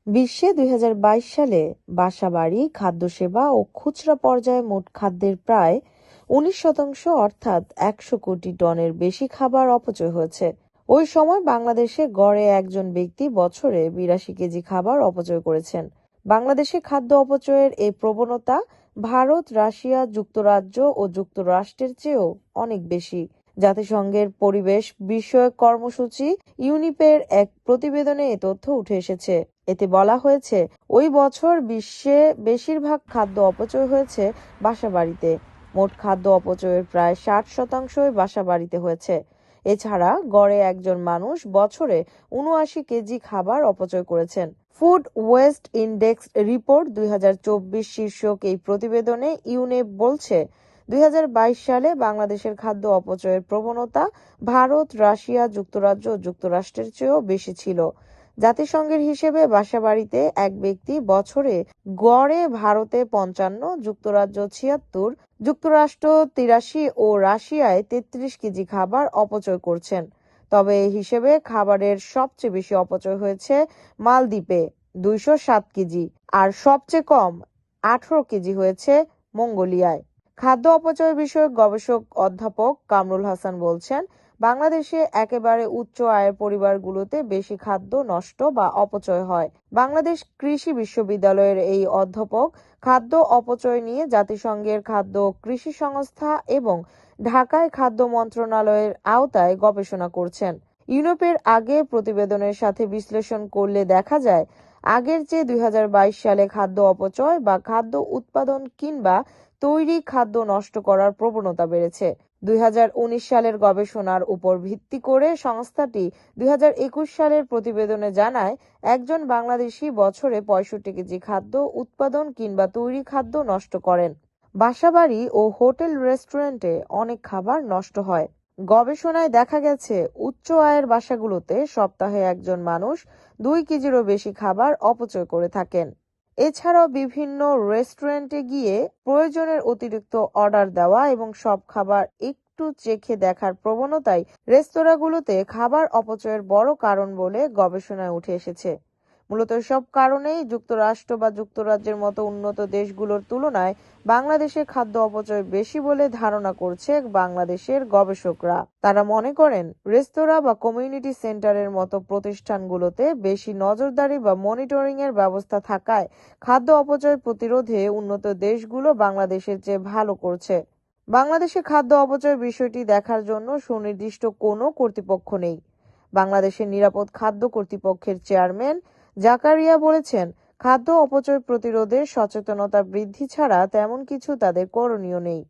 বিশ্বে ২০২২ সালে বাসাবাড়ি, খাদ্যসেবা ও খুচরা পর্যায়ে মোট খাদ্যের প্রায় ১৯% অর্থাৎ ১০০ কোটি টনের বেশি খাবার অপচয় হয়েছে। ওই সময় বাংলাদেশে গড়ে একজন ব্যক্তি বছরে ৮২ কেজি খাবার অপচয় করেছেন। বাংলাদেশে খাদ্য অপচয়ের এই প্রবণতা ভারত, রাশিয়া, যুক্তরাজ্য ও যুক্তরাষ্ট্রের চেয়েও অনেক বেশি। জাতিসংঘের পরিবেশ বিষয়ক কর্মসূচি ইউনিপের এক প্রতিবেদনে এ তথ্য উঠে এসেছে। এতে বলা হয়েছে, ওই বছর বিশ্বে বেশিরভাগ খাদ্য অপচয় হয়েছে বাসাবাড়িতে। মোট খাদ্য অপচয়ের প্রায় ৬০% বাসাবাড়িতে হয়েছে। এছাড়া গড়ে একজন মানুষ বছরে ৭৯ কেজি খাবার অপচয় করেছেন। ফুড ওয়েস্ট ইন্ডেক্স রিপোর্ট ২০২৪ শীর্ষক এই প্রতিবেদনে ইউনেপ বলছে, ২০২২ সালে বাংলাদেশের খাদ্য অপচয়ের প্রবণতা ভারত, রাশিয়া, যুক্তরাজ্য ও যুক্তরাষ্ট্রের চেয়েও বেশি ছিল। জাতিসংঘের হিসেবে বাসাবাড়িতে এক ব্যক্তি বছরে গড়ে ভারতে ৫৫, যুক্তরাজ্য ৭৬, যুক্তরাষ্ট্র ৮৩ ও রাশিয়ায় ৩৩ কেজি খাবার অপচয় করছেন। তবে এই হিসেবে খাবারের সবচেয়ে বেশি অপচয় হয়েছে মালদ্বীপে ২০৭ কেজি, আর সবচেয়ে কম ১৮ কেজি হয়েছে মঙ্গোলিয়ায়। খাদ্য অপচয় বিষয়ক গবেষক অধ্যাপক কামরুল হাসান বলছেন, বাংলাদেশে একেবারে উচ্চ আয়ের পরিবারগুলোতে বেশি খাদ্য নষ্ট বা অপচয় হয়। বাংলাদেশ কৃষি বিশ্ববিদ্যালয়ের এই অধ্যাপক খাদ্য অপচয় নিয়ে জাতিসংঘের খাদ্য ও কৃষি সংস্থা এবং ঢাকায় খাদ্য মন্ত্রণালয়ের আওতায় গবেষণা করছেন। ইউরোপের আগে প্রতিবেদনের সাথে বিশ্লেষণ করলে দেখা যায়, আগের চেয়ে ২০২২ সালে খাদ্য অপচয় বা খাদ্য উৎপাদন কিংবা তৈরি খাদ্য নষ্ট করার প্রবণতা বেড়েছে। ২০১৯ সালের গবেষণার উপর ভিত্তি করে সংস্থাটি ২০২১ সালের প্রতিবেদনে জানায়, একজন বাংলাদেশি বছরে ৬৫ কেজি খাদ্য উৎপাদন কিংবা তৈরি খাদ্য নষ্ট করেন। বাসাবাড়ি ও হোটেল রেস্টুরেন্টে অনেক খাবার নষ্ট হয়। গবেষণায় দেখা গেছে, উচ্চ আয়ের বাসাগুলোতে সপ্তাহে একজন মানুষ ২ কেজিরও বেশি খাবার অপচয় করে থাকেন। এছাড়াও বিভিন্ন রেস্টুরেন্টে গিয়ে প্রয়োজনের অতিরিক্ত অর্ডার দেওয়া এবং সব খাবার একটু চেখে দেখার প্রবণতাই রেস্তোরাঁগুলোতে খাবার অপচয়ের বড় কারণ বলে গবেষণায় উঠে এসেছে। মূলত সব কারণেই যুক্তরাষ্ট্র বা যুক্তরাজ্যের মতো উন্নত দেশগুলোর তুলনায় বাংলাদেশে খাদ্য অপচয় বেশি বলে ধারণা করছে বাংলাদেশের গবেষকরা। তারা মনে করেন, রেস্তোরাঁ বা কমিউনিটি সেন্টারের মতো প্রতিষ্ঠানগুলোতে বেশি নজরদারি বা মনিটরিং এর ব্যবস্থা থাকায় খাদ্য অপচয় প্রতিরোধে উন্নত দেশগুলো বাংলাদেশের চেয়ে ভালো করছে। বাংলাদেশে খাদ্য অপচয় বিষয়টি দেখার জন্য সুনির্দিষ্ট কোনো কর্তৃপক্ষ নেই। বাংলাদেশের নিরাপদ খাদ্য কর্তৃপক্ষের চেয়ারম্যান জাকারিয়া বলেছেন, খাদ্য অপচয় প্রতিরোধে সচেতনতা বৃদ্ধি ছাড়া তেমন কিছু তাদের করণীয় নেই।